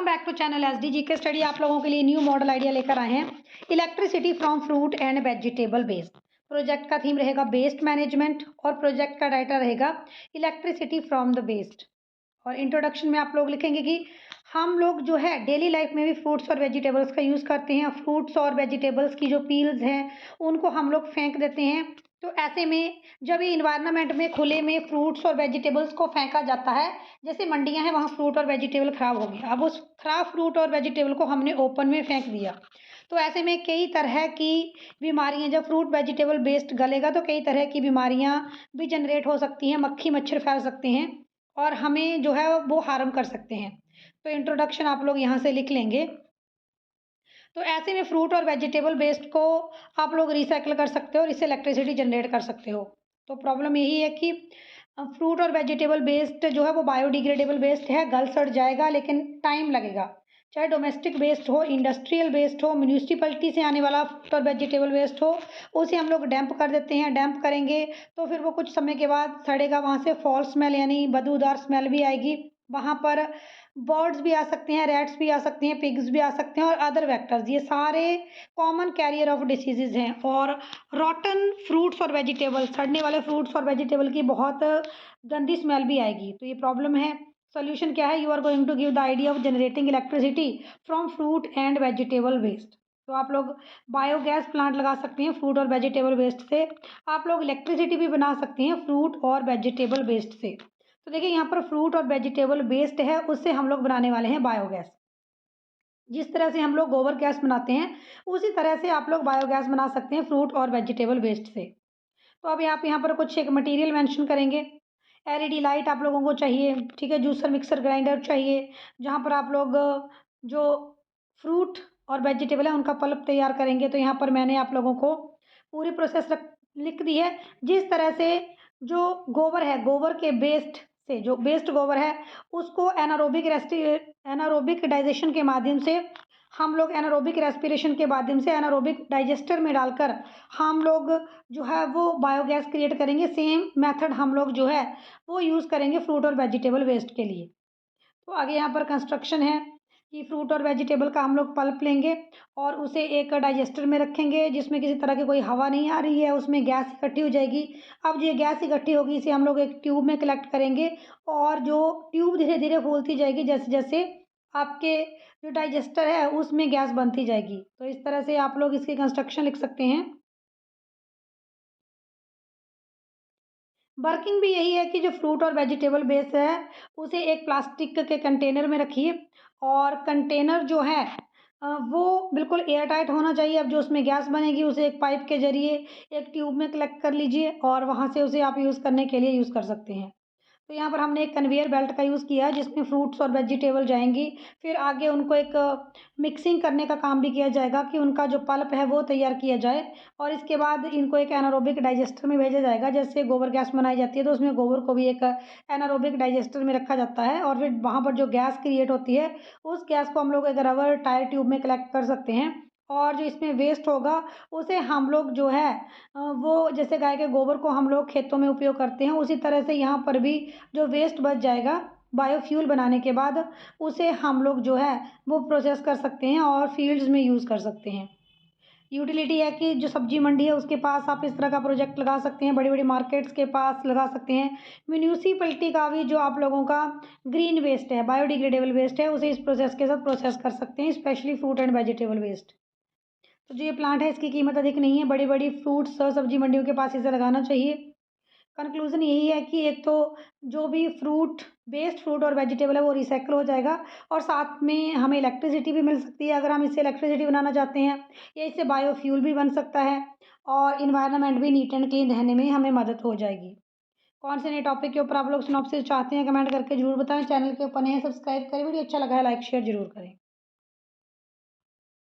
Welcome back to channel SD GK study. आप लोगों के लिए न्यू मॉडल आइडिया लेकर आए हैं, electricity from fruit and vegetable based. Project का थीम रहेगा बेस्ट मैनेजमेंट और प्रोजेक्ट का डाटा रहेगा इलेक्ट्रिसिटी फ्रॉम द बेस्ट। और इंट्रोडक्शन में आप लोग लिखेंगे कि हम लोग जो है डेली लाइफ में भी फ्रूट्स और वेजिटेबल्स का यूज़ करते हैं। फ्रूट्स और वेजिटेबल्स की जो पील्स हैं उनको हम लोग फेंक देते हैं। तो ऐसे में जब ये इन्वायरमेंट में खुले में फ्रूट्स और वेजिटेबल्स को फेंका जाता है, जैसे मंडियां हैं वहाँ फ्रूट और वेजिटेबल खराब हो गया, अब उस खराब फ्रूट और वेजिटेबल को हमने ओपन में फेंक दिया, तो ऐसे में कई तरह की बीमारियां, जब फ्रूट वेजिटेबल वेस्ट गलेगा तो कई तरह की बीमारियां भी जनरेट हो सकती हैं, मक्खी मच्छर फैल सकते हैं और हमें जो है वो हार्म कर सकते हैं। तो इंट्रोडक्शन आप लोग यहाँ से लिख लेंगे। तो ऐसे में फ्रूट और वेजिटेबल वेस्ट को आप लोग रिसाइकिल कर सकते हो और इससे इलेक्ट्रिसिटी जनरेट कर सकते हो। तो प्रॉब्लम यही है कि फ्रूट और वेजिटेबल वेस्ट जो है वो बायोडिग्रेडेबल वेस्ट है, गल सड़ जाएगा लेकिन टाइम लगेगा। चाहे डोमेस्टिक वेस्ट हो, इंडस्ट्रियल वेस्ट हो, म्यूनिसिपैलिटी से आने वाला फ्रूट और वेजिटेबल वेस्ट हो, उसे हम लोग डंप कर देते हैं। डंप करेंगे तो फिर वो कुछ समय के बाद सड़ेगा, वहाँ से फॉल स्मेल यानी बदबूदार स्मेल भी आएगी। वहाँ पर बर्ड्स भी आ सकते हैं, रैट्स भी आ सकते हैं, पिग्स भी आ सकते हैं और अदर वेक्टर्स, ये सारे कॉमन कैरियर ऑफ डिसीजेज हैं। और रॉटन फ्रूट्स और वेजिटेबल, सड़ने वाले फ्रूट्स और वेजिटेबल की बहुत गंदी स्मेल भी आएगी, तो ये प्रॉब्लम है। सोल्यूशन क्या है? You are going to give the idea of generating electricity from fruit and vegetable waste. तो आप लोग बायोगैस प्लांट लगा सकते हैं फ्रूट और वेजिटेबल वेस्ट से। आप लोग इलेक्ट्रिसिटी भी बना सकते हैं फ्रूट और वेजिटेबल वेस्ट से। तो देखिए यहाँ पर फ्रूट और वेजिटेबल वेस्ट है, उससे हम लोग बनाने वाले हैं बायोगैस। जिस तरह से हम लोग गोबर गैस बनाते हैं उसी तरह से आप लोग बायोगैस बना सकते हैं फ्रूट और वेजिटेबल वेस्ट से। तो अभी आप यहाँ पर कुछ एक मटेरियल मेंशन करेंगे। एलईडी लाइट आप लोगों को चाहिए, ठीक है। जूसर मिक्सर ग्राइंडर चाहिए, जहाँ पर आप लोग जो फ्रूट और वेजिटेबल है उनका पल्प तैयार करेंगे। तो यहाँ पर मैंने आप लोगों को पूरी प्रोसेस लिख दी है। जिस तरह से जो गोबर है, गोबर के वेस्ट से जो वेस्ट गोबर है उसको एनारोबिक डाइजेशन के माध्यम से हम लोग एनारोबिक रेस्पिरेशन के माध्यम से एनारोबिक डाइजेस्टर में डालकर हम लोग जो है वो बायोगैस क्रिएट करेंगे। सेम मेथड हम लोग जो है वो यूज़ करेंगे फ्रूट और वेजिटेबल वेस्ट के लिए। तो आगे यहाँ पर कंस्ट्रक्शन है कि फ्रूट और वेजिटेबल का हम लोग पल्प लेंगे और उसे एक डाइजेस्टर में रखेंगे जिसमें किसी तरह की कोई हवा नहीं आ रही है, उसमें गैस इकट्ठी हो जाएगी। अब ये गैस इकट्ठी होगी, इसे हम लोग एक ट्यूब में कलेक्ट करेंगे और जो ट्यूब धीरे धीरे फूलती जाएगी, जैसे जैसे आपके जो डाइजेस्टर है उसमें गैस बनती जाएगी। तो इस तरह से आप लोग इसकी कंस्ट्रक्शन लिख सकते हैं। वर्किंग भी यही है कि जो फ्रूट और वेजिटेबल बेस है उसे एक प्लास्टिक के कंटेनर में रखिए और कंटेनर जो है वो बिल्कुल एयर टाइट होना चाहिए। अब जो उसमें गैस बनेगी उसे एक पाइप के ज़रिए एक ट्यूब में कलेक्ट कर लीजिए और वहाँ से उसे आप यूज़ करने के लिए यूज़ कर सकते हैं। तो यहाँ पर हमने एक कन्वेयर बेल्ट का यूज़ किया है जिसमें फ्रूट्स और वेजिटेबल जाएंगी, फिर आगे उनको एक मिक्सिंग करने का काम भी किया जाएगा कि उनका जो पल्प है वो तैयार किया जाए और इसके बाद इनको एक एनारोबिक डाइजेस्टर में भेजा जाएगा। जैसे गोबर गैस बनाई जाती है तो उसमें गोबर को भी एक एनारोबिक डाइजेस्टर में रखा जाता है और फिर वहाँ पर जो गैस क्रिएट होती है उस गैस को हम लोग एक रबर टायर ट्यूब में कलेक्ट कर सकते हैं और जो इसमें वेस्ट होगा उसे हम लोग जो है वो जैसे गाय के गोबर को हम लोग खेतों में उपयोग करते हैं उसी तरह से यहाँ पर भी जो वेस्ट बच जाएगा बायोफ्यूल बनाने के बाद उसे हम लोग जो है वो प्रोसेस कर सकते हैं और फील्ड्स में यूज़ कर सकते हैं। यूटिलिटी है कि जो सब्जी मंडी है उसके पास आप इस तरह का प्रोजेक्ट लगा सकते हैं, बड़ी बड़ी मार्केट्स के पास लगा सकते हैं। म्यूनिसिपैलिटी का भी जो आप लोगों का ग्रीन वेस्ट है, बायोडिग्रेडेबल वेस्ट है, उसे इस प्रोसेस के साथ प्रोसेस कर सकते हैं, specially fruit and vegetable waste. तो जो ये प्लांट है इसकी कीमत अधिक नहीं है, बड़ी बड़ी फ्रूट्स और सब्जी मंडियों के पास इसे लगाना चाहिए। कंक्लूजन यही है कि एक तो जो भी वेस्ट फ्रूट और वेजिटेबल है वो रिसाइकल हो जाएगा और साथ में हमें इलेक्ट्रिसिटी भी मिल सकती है अगर हम इससे इलेक्ट्रिसिटी बनाना चाहते हैं, या इससे बायोफ्यूल भी बन सकता है और इन्वायरमेंट भी नीट एंड क्लीन रहने में हमें मदद हो जाएगी। कौन से नए टॉपिक के ऊपर आप लोग सिनॉप्सिस चाहते हैं कमेंट करके जरूर बताएं। चैनल के ऊपर नए सब्सक्राइब करें, वीडियो अच्छा लगा है लाइक शेयर जरूर करें।